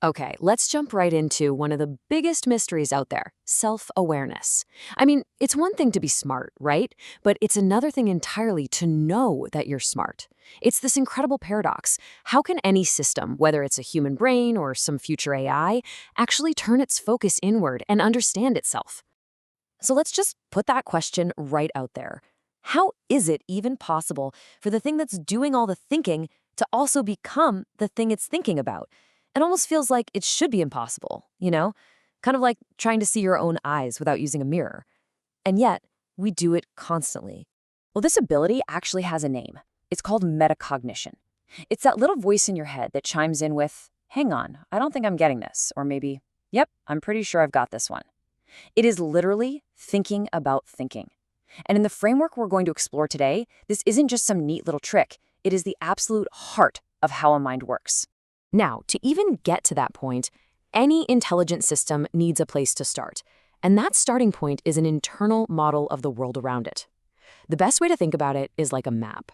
Okay, let's jump right into one of the biggest mysteries out there, self-awareness. I mean, it's one thing to be smart, right? But it's another thing entirely to know that you're smart. It's this incredible paradox. How can any system, whether it's a human brain or some future AI, actually turn its focus inward and understand itself? So let's just put that question right out there. How is it even possible for the thing that's doing all the thinking to also become the thing it's thinking about? It almost feels like it should be impossible, you know? Kind of like trying to see your own eyes without using a mirror. And yet, we do it constantly. Well, this ability actually has a name. It's called metacognition. It's that little voice in your head that chimes in with, hang on, I don't think I'm getting this. Or maybe, yep, I'm pretty sure I've got this one. It is literally thinking about thinking. And in the framework we're going to explore today, this isn't just some neat little trick. It is the absolute heart of how a mind works. Now, to even get to that point, any intelligent system needs a place to start. And that starting point is an internal model of the world around it. The best way to think about it is like a map.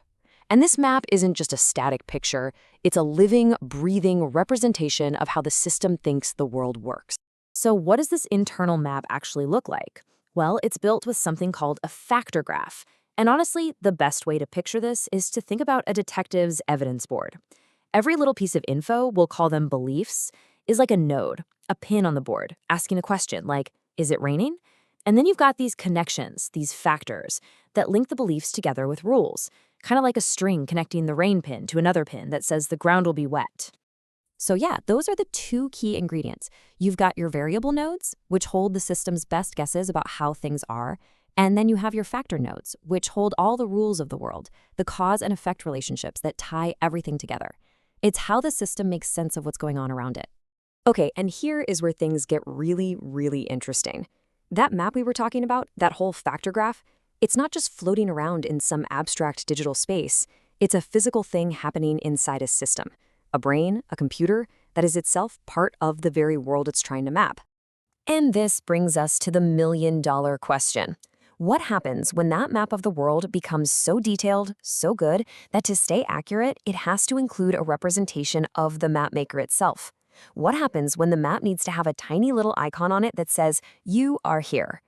And this map isn't just a static picture, it's a living, breathing representation of how the system thinks the world works. So what does this internal map actually look like? Well, it's built with something called a factor graph. And honestly, the best way to picture this is to think about a detective's evidence board. Every little piece of info, we'll call them beliefs, is like a node, a pin on the board, asking a question like, is it raining? And then you've got these connections, these factors, that link the beliefs together with rules, kind of like a string connecting the rain pin to another pin that says the ground will be wet. So yeah, those are the two key ingredients. You've got your variable nodes, which hold the system's best guesses about how things are, and then you have your factor nodes, which hold all the rules of the world, the cause and effect relationships that tie everything together. It's how the system makes sense of what's going on around it. Okay, and here is where things get really, really interesting. That map we were talking about, that whole factor graph, it's not just floating around in some abstract digital space. It's a physical thing happening inside a system. A brain, a computer, that is itself part of the very world it's trying to map. And this brings us to the million-dollar question. What happens when that map of the world becomes so detailed, so good, that to stay accurate, it has to include a representation of the map maker itself? What happens when the map needs to have a tiny little icon on it that says, "You are here"?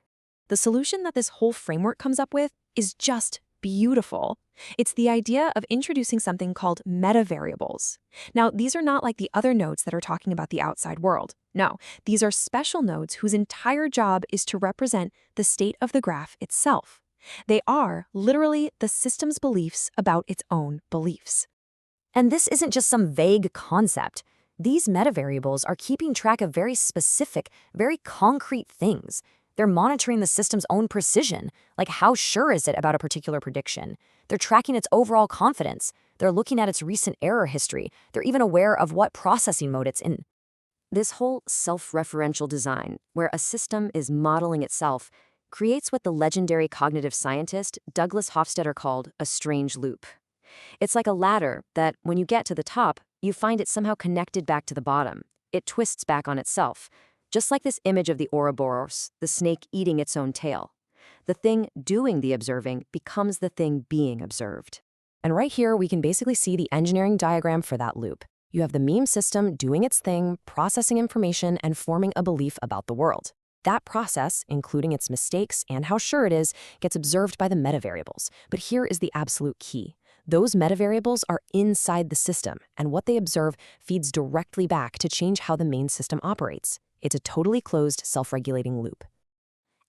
The solution that this whole framework comes up with is just beautiful. It's the idea of introducing something called metavariables. Now, these are not like the other nodes that are talking about the outside world. No, these are special nodes whose entire job is to represent the state of the graph itself. They are literally the system's beliefs about its own beliefs. And this isn't just some vague concept. These metavariables are keeping track of very specific, very concrete things. They're monitoring the system's own precision, like how sure is it about a particular prediction. They're tracking its overall confidence. They're looking at its recent error history. They're even aware of what processing mode it's in. This whole self-referential design, where a system is modeling itself, creates what the legendary cognitive scientist Douglas Hofstadter called a strange loop. It's like a ladder that, when you get to the top, you find it somehow connected back to the bottom. It twists back on itself. Just like this image of the Ouroboros, the snake eating its own tail. The thing doing the observing becomes the thing being observed. And right here, we can basically see the engineering diagram for that loop. You have the meme system doing its thing, processing information, and forming a belief about the world. That process, including its mistakes and how sure it is, gets observed by the metavariables. But here is the absolute key. Those metavariables are inside the system, and what they observe feeds directly back to change how the main system operates. It's a totally closed, self-regulating loop.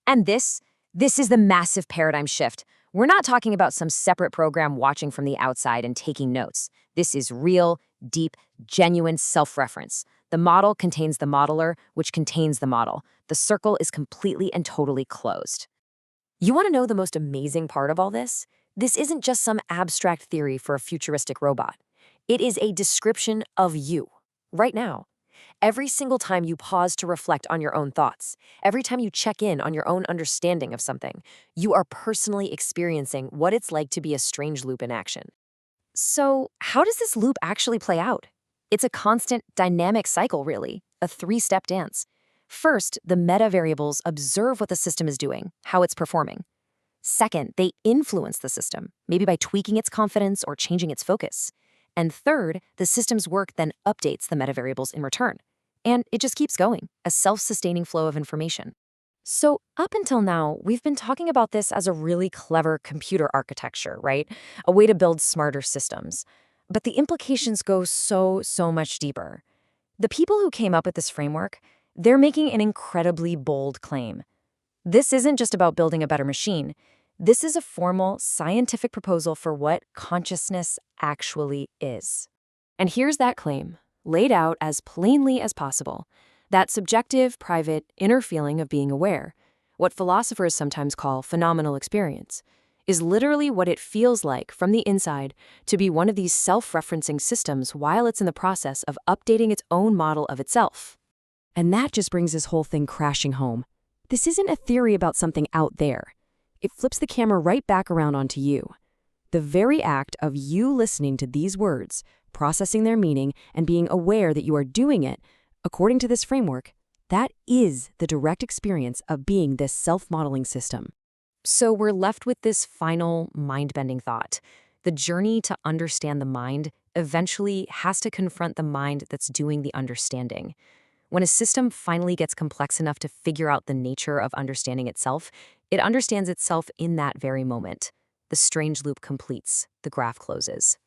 And this is the massive paradigm shift. We're not talking about some separate program watching from the outside and taking notes. This is real, deep, genuine self-reference. The model contains the modeler, which contains the model. The circle is completely and totally closed. You want to know the most amazing part of all this? This isn't just some abstract theory for a futuristic robot. It is a description of you, right now. Every single time you pause to reflect on your own thoughts, every time you check in on your own understanding of something, you are personally experiencing what it's like to be a strange loop in action. So, how does this loop actually play out? It's a constant, dynamic cycle, really, a three-step dance. First, the metavariables observe what the system is doing, how it's performing. Second, they influence the system, maybe by tweaking its confidence or changing its focus. And third, the system's work then updates the metavariables in return. And it just keeps going, a self-sustaining flow of information. So, up until now, we've been talking about this as a really clever computer architecture, right? A way to build smarter systems. But the implications go so much deeper. The people who came up with this framework, they're making an incredibly bold claim. This isn't just about building a better machine. This is a formal scientific proposal for what consciousness actually is. And here's that claim, laid out as plainly as possible. That subjective, private, inner feeling of being aware, what philosophers sometimes call phenomenal experience, is literally what it feels like from the inside to be one of these self-referencing systems while it's in the process of updating its own model of itself. And that just brings this whole thing crashing home. This isn't a theory about something out there. It flips the camera right back around onto you. The very act of you listening to these words, processing their meaning, and being aware that you are doing it, according to this framework, that is the direct experience of being this self-modeling system. So we're left with this final mind-bending thought. The journey to understand the mind eventually has to confront the mind that's doing the understanding. When a system finally gets complex enough to figure out the nature of understanding itself, it understands itself in that very moment. The strange loop completes, the graph closes.